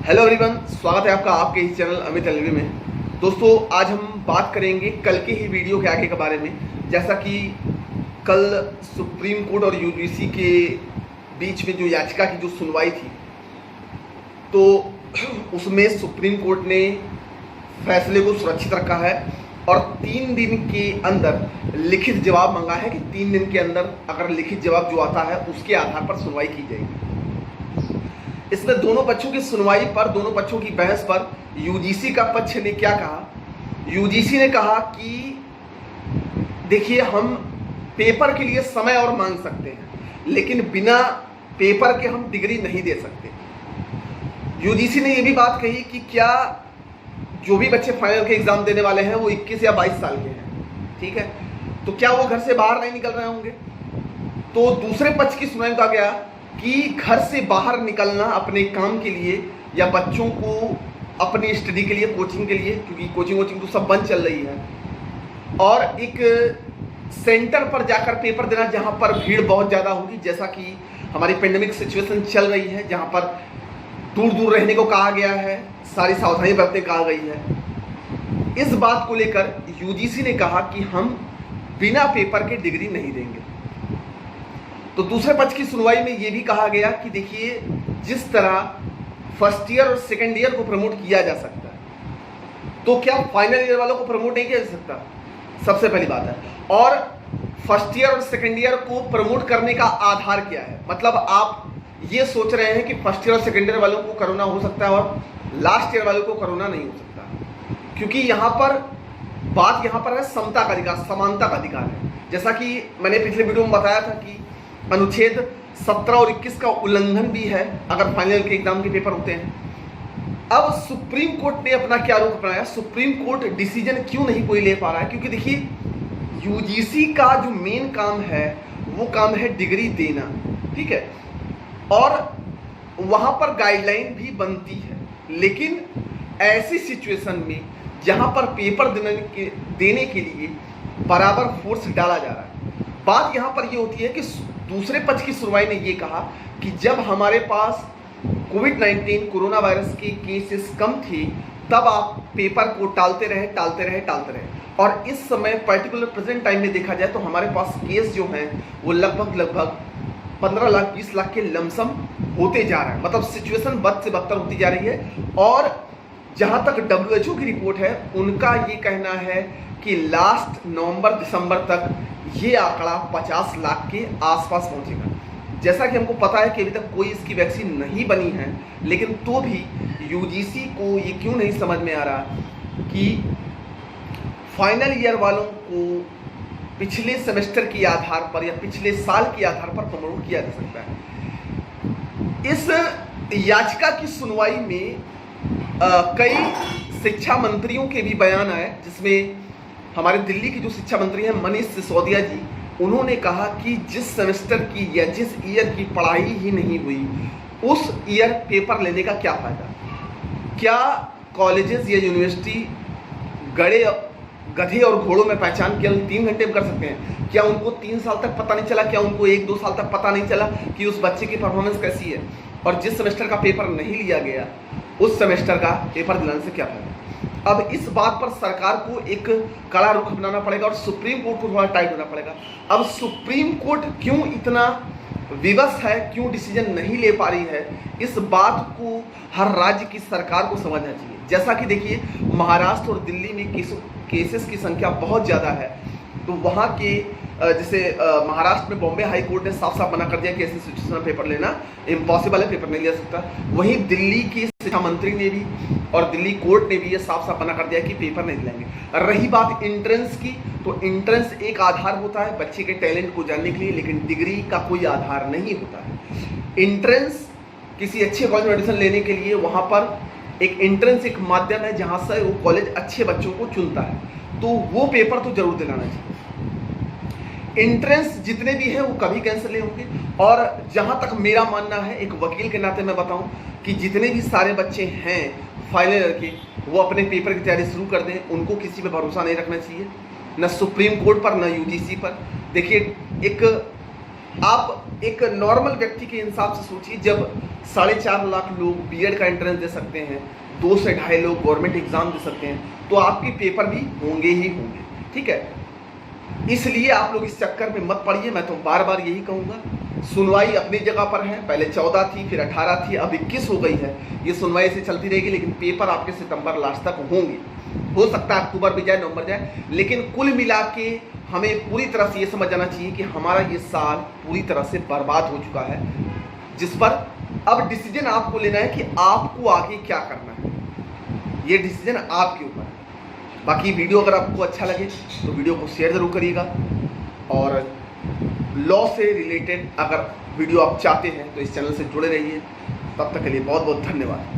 Hello everyone, स्वागत है आपका आपके इस चैनल अमित एलवी में। दोस्तों, आज हम बात करेंगे कल के ही वीडियो के आगे के बारे में। जैसा कि कल सुप्रीम कोर्ट और यूजीसी के बीच में जो याचिका की जो सुनवाई थी, तो उसमें सुप्रीम कोर्ट ने फैसले को सुरक्षित रखा है और 3 दिन के अंदर लिखित जवाब मांगा है कि 3 दिन के अंदर अगर लिखित जवाब जो आता है उसके आधार पर सुनवाई की जाएगी। इसमें दोनों पक्षों की सुनवाई पर, दोनों पक्षों की बहस पर यूजीसी का पक्ष ने क्या कहा। यूजीसी ने कहा कि देखिए, हम पेपर के लिए समय और मांग सकते हैं, लेकिन बिना पेपर के हम डिग्री नहीं दे सकते। यूजीसी ने यह भी बात कही कि क्या जो भी बच्चे फाइनल के एग्जाम देने वाले हैं वो 21 या 22 साल के हैं, ठीक है, तो क्या वो घर से बाहर नहीं निकल रहे होंगे। तो दूसरे पक्ष की सुनवाई में कहा गया कि घर से बाहर निकलना अपने काम के लिए या बच्चों को अपनी स्टडी के लिए, कोचिंग के लिए, क्योंकि कोचिंग तो सब बंद चल रही है, और एक सेंटर पर जाकर पेपर देना जहां पर भीड़ बहुत ज़्यादा होगी, जैसा कि हमारी पेंडेमिक सिचुएशन चल रही है, जहां पर दूर दूर रहने को कहा गया है, सारी सावधानी बरतने कहा गई है। इस बात को लेकर यूजीसी ने कहा कि हम बिना पेपर के डिग्री नहीं देंगे। तो दूसरे पक्ष की सुनवाई में यह भी कहा गया कि देखिए, जिस तरह फर्स्ट ईयर और सेकेंड ईयर को प्रमोट किया जा सकता है, तो क्या फाइनल ईयर वालों को प्रमोट नहीं किया जा सकता? सबसे पहली बात है। और फर्स्ट ईयर और सेकेंड ईयर को प्रमोट करने का आधार क्या है? मतलब आप ये सोच रहे हैं कि फर्स्ट ईयर और सेकेंड ईयर वालों को कोरोना हो सकता है और लास्ट ईयर वालों को कोरोना नहीं हो सकता, क्योंकि यहाँ पर बात है समता का अधिकार, समानता का अधिकार है। जैसा कि मैंने पिछले वीडियो में बताया था कि अनुच्छेद 17 और 21 का उल्लंघन भी है अगर फाइनल के एग्जाम के पेपर होते हैं। अब सुप्रीम कोर्ट ने अपना क्या रुख अपनाया? सुप्रीम कोर्ट डिसीजन क्यों नहीं कोई ले पा रहा है? क्योंकि देखिए, यूजीसी का जो मेन काम है वो काम है डिग्री देना, ठीक है, और वहां पर गाइडलाइन भी बनती है। लेकिन ऐसी सिचुएशन में जहां पर पेपर देने के लिए बराबर फोर्स डाला जा रहा है, बात यहां पर ये होती है कि दूसरे पक्ष की सुनवाई ने ये कहा कि जब हमारे पास कोविड-19 कोरोना वायरस के केसेस कम थे, तब आप पेपर को टालते रहे। और इस समय पर्टिकुलर प्रेजेंट टाइम में देखा जाए तो हमारे पास केस जो हैं वो लगभग 15 लाख 20 लाख के लमसम होते जा रहा है। मतलब सिचुएशन बद से बदतर होती जा रही है। और जहां तक WHO की रिपोर्ट है, उनका ये कहना है कि लास्ट नवंबर दिसंबर तक ये आंकड़ा 50 लाख के आसपास पहुंचेगा। जैसा कि हमको पता है कि अभी तक कोई इसकी वैक्सीन नहीं बनी है, लेकिन तो भी यूजीसी को ये क्यों नहीं समझ में आ रहा कि फाइनल ईयर वालों को पिछले सेमेस्टर के आधार पर या पिछले साल के आधार पर प्रमोट किया जा सकता है। इस याचिका की सुनवाई में कई शिक्षा मंत्रियों के भी बयान आए, जिसमें हमारे दिल्ली की जो शिक्षा मंत्री हैं मनीष सिसोदिया जी, उन्होंने कहा कि जिस सेमेस्टर की या जिस ईयर की पढ़ाई ही नहीं हुई, उस ईयर पेपर लेने का क्या फायदा? क्या कॉलेजेस या यूनिवर्सिटी गधे और घोड़ों में पहचान केवल 3 घंटे में कर सकते हैं? क्या उनको 3 साल तक पता नहीं चला? क्या उनको 1-2 साल तक पता नहीं चला कि उस बच्चे की परफॉर्मेंस कैसी है? और जिस सेमेस्टर का पेपर नहीं लिया गया, उस सेमेस्टर का पेपर दिलाने से क्या फायदा? अब इस बात पर सरकार को एक कड़ा रुख अपनाना पड़ेगा और सुप्रीम कोर्ट को थोड़ा टाइट होना पड़ेगा। अब सुप्रीम कोर्ट क्यों इतना विवश है, क्यों डिसीजन नहीं ले पा रही है, इस बात को हर राज्य की सरकार को समझना चाहिए। जैसा कि देखिए, महाराष्ट्र और दिल्ली में केसेस की संख्या बहुत ज़्यादा है, तो वहाँ के जैसे महाराष्ट्र में बॉम्बे हाई कोर्ट ने साफ साफ मना कर दिया कि ऐसी सिचुएशन में पेपर लेना इम्पॉसिबल है, पेपर नहीं ले सकता। वहीं दिल्ली की शिक्षा मंत्री ने भी और दिल्ली कोर्ट ने भी ये साफ साफ मना कर दिया कि पेपर नहीं दिलाएंगे। रही बात एंट्रेंस की, तो एंट्रेंस एक आधार होता है बच्चे के टैलेंट को जानने के लिए, लेकिन डिग्री का कोई आधार नहीं होता है। एंट्रेंस किसी अच्छे कॉलेज में एडमिशन लेने के लिए वहाँ पर एक एंट्रेंस एक माध्यम है जहाँ से वो कॉलेज अच्छे बच्चों को चुनता है, तो वो पेपर तो जरूर दिलाना चाहिए। एंट्रेंस जितने भी हैं वो कभी कैंसिल नहीं होंगे। और जहाँ तक मेरा मानना है, एक वकील के नाते मैं बताऊं कि जितने भी सारे बच्चे हैं फाइनल ईयर के, वो अपने पेपर की तैयारी शुरू कर दें। उनको किसी पे भरोसा नहीं रखना चाहिए, न सुप्रीम कोर्ट पर न यूजीसी पर। देखिए, एक आप एक नॉर्मल व्यक्ति के हिसाब से सोचिए, जब 4.5 लाख लोग बीएड का एंट्रेंस दे सकते हैं, 2 से 2.5 लोग गवर्नमेंट एग्जाम दे सकते हैं, तो आपके पेपर भी होंगे ही होंगे। ठीक है, इसलिए आप लोग इस चक्कर में मत पड़िए। मैं तो बार बार यही कहूँगा, सुनवाई अपनी जगह पर है, पहले 14 थी, फिर 18 थी, अब 21 हो गई है। ये सुनवाई से चलती रहेगी, लेकिन पेपर आपके सितंबर लास्ट तक होंगे। हो सकता है अक्टूबर भी जाए, नवंबर जाए, लेकिन कुल मिला के हमें पूरी तरह से ये समझ जाना चाहिए कि हमारा ये साल पूरी तरह से बर्बाद हो चुका है, जिस पर अब डिसीजन आपको लेना है कि आपको आगे क्या करना है। ये डिसीजन आपके ऊपर है। बाकी वीडियो अगर आपको अच्छा लगे तो वीडियो को शेयर ज़रूर करिएगा, और लॉ से रिलेटेड अगर वीडियो आप चाहते हैं तो इस चैनल से जुड़े रहिए। तब तक के लिए बहुत बहुत धन्यवाद।